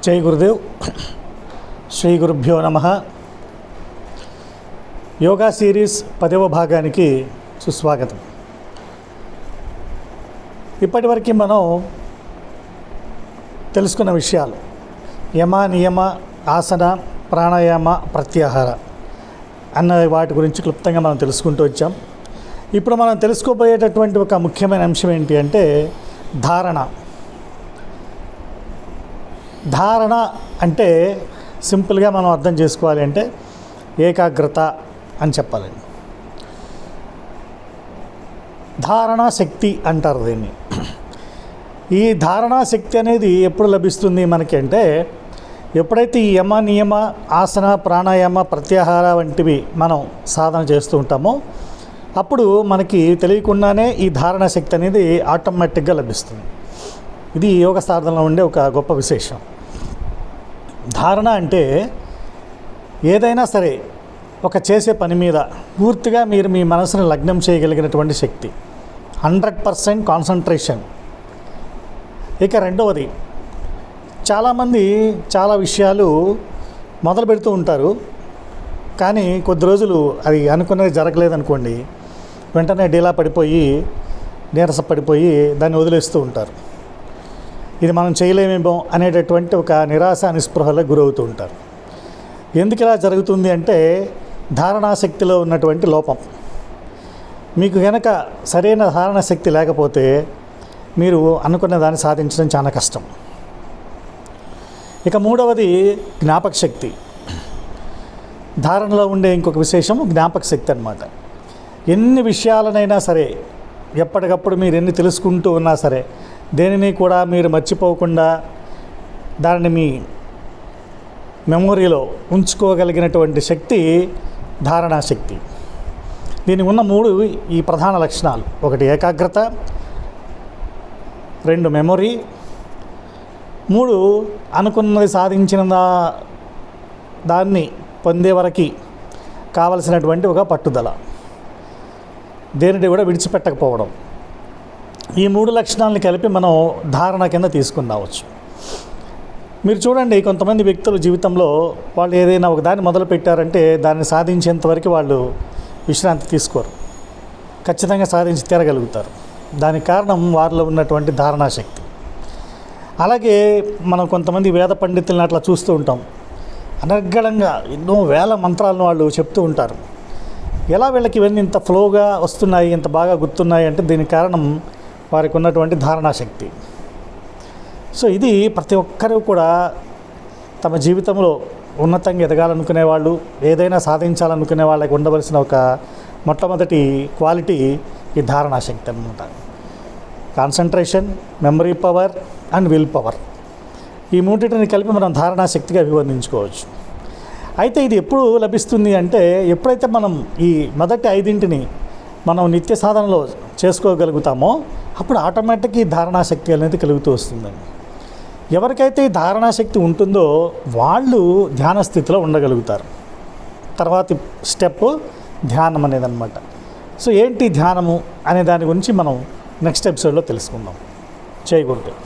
జై గురుదేవ్. శ్రీ గురుభ్యో నమః. యోగా సిరీస్ 10వ భాగానికి సుస్వాగతం. ఇప్పటివరకు మనం తెలుసుకున్న విషయాలు యమ, నియమ, ఆసన, ప్రాణాయామ, ప్రత్యాహార అన్న వాటి గురించి క్లుప్తంగా మనం తెలుసుకుంటూ వచ్చాం. ఇప్పుడు మనం తెలుసుకోబోయేటటువంటి ఒక ముఖ్యమైన అంశం ఏంటి అంటే ధారణ. ధారణ అంటే సింపుల్గా మనం అర్థం చేసుకోవాలి అంటే ఏకాగ్రత అని చెప్పాలండి. ధారణా శక్తి అంటారు దీన్ని. ఈ ధారణా శక్తి అనేది ఎప్పుడు లభిస్తుంది మనకి అంటే ఎప్పుడైతే ఈ యమ, నియమ, ఆసన, ప్రాణాయామ, ప్రత్యాహార వంటివి మనం సాధన చేస్తూ ఉంటామో అప్పుడు మనకి తెలియకుండానే ఈ ధారణా శక్తి అనేది ఆటోమేటిక్గా లభిస్తుంది. ఇది యోగ సాధనలో ఉండే ఒక గొప్ప విశేషం. ధారణ అంటే ఏదైనా సరే ఒక చేసే పని మీద పూర్తిగా మీరు మీ మనసును లగ్నం చేయగలిగినటువంటి శక్తి, 100% కాన్సన్ట్రేషన్. ఇక రెండవది, చాలామంది చాలా విషయాలు మొదలు పెడుతూ ఉంటారు, కానీ కొద్ది రోజులు అది అనుకున్నది జరగలేదనుకోండి, వెంటనే డీలా పడిపోయి నీరస పడిపోయి దాన్ని వదిలేస్తూ ఉంటారు. ఇది మనం చేయలేమేమో అనేటటువంటి ఒక నిరాశ నిస్పృహలకు గురవుతూ ఉంటారు. ఎందుకు ఇలా జరుగుతుంది అంటే ధారణాశక్తిలో ఉన్నటువంటి లోపం. మీకు కనుక సరైన ధారణ శక్తి లేకపోతే మీరు అనుకున్న దాన్ని సాధించడం చాలా కష్టం. ఇక మూడవది జ్ఞాపక శక్తి. ధారణలో ఉండే ఇంకొక విశేషం జ్ఞాపక శక్తి అన్నమాట. ఎన్ని విషయాలనైనా సరే ఎప్పటికప్పుడు మీరు ఎన్ని తెలుసుకుంటూ ఉన్నా సరే దేనిని కూడా మీరు మర్చిపోకుండా దానిని మీ మెమొరీలో ఉంచుకోగలిగినటువంటి శక్తి ధారణా శక్తి. దీనికి ఉన్న 3 ఈ ప్రధాన లక్షణాలు: 1 ఏకాగ్రత, 2 మెమొరీ, 3 అనుకున్నది సాధించిన దాన్ని పొందే వరకు కావలసినటువంటి ఒక పట్టుదల, దేనిని కూడా విడిచిపెట్టకపోవడం. ఈ 3 లక్షణాలను కలిపి మనం ధారణ కింద తీసుకుని రావచ్చు. మీరు చూడండి, కొంతమంది వ్యక్తుల జీవితంలో వాళ్ళు ఏదైనా ఒక దాన్ని మొదలు పెట్టారంటే దాన్ని సాధించేంతవరకు వాళ్ళు విశ్రాంతి తీసుకోరు, ఖచ్చితంగా సాధించి తీరగలుగుతారు. దానికి కారణం వారిలో ఉన్నటువంటి ధారణాశక్తి. అలాగే మనం కొంతమంది వేద పండితులను అట్లా చూస్తూ ఉంటాం. అనర్గళంగా ఎన్నో వేల మంత్రాలను వాళ్ళు చెప్తూ ఉంటారు. ఎలా వీళ్ళకి ఇవన్నీ ఇంత ఫ్లోగా వస్తున్నాయి, ఇంత బాగా గుర్తున్నాయి అంటే దీనికి కారణం వారికి ఉన్నటువంటి ధారణాశక్తి. సో ఇది ప్రతి ఒక్కరూ కూడా తమ జీవితంలో ఉన్నతంగా ఎదగాలనుకునే వాళ్ళు, ఏదైనా సాధించాలనుకునే వాళ్ళకి ఉండవలసిన ఒక మొట్టమొదటి క్వాలిటీ ఈ ధారణాశక్తి అన్నమాట. Concentration, memory power and will power, ఈ మూడింటిని కలిపి మనం ధారణాశక్తిగా అభివర్ణించుకోవచ్చు. అయితే ఇది ఎప్పుడు లభిస్తుంది అంటే ఎప్పుడైతే మనం ఈ మొదటి 5 మనం నిత్య సాధనలో చేసుకోగలుగుతామో అప్పుడు ఆటోమేటిక్గా ఈ ధారణాశక్తి అనేది కలుగుతూ వస్తుందండి. ఎవరికైతే ఈ ధారణాశక్తి ఉంటుందో వాళ్ళు ధ్యాన స్థితిలో ఉండగలుగుతారు. తర్వాతి స్టెప్ ధ్యానం అనేది అనమాట. సో ఏంటి ధ్యానము అనే దాని గురించి మనం నెక్స్ట్ ఎపిసోడ్లో తెలుసుకుందాం. జై గురుదేవ్.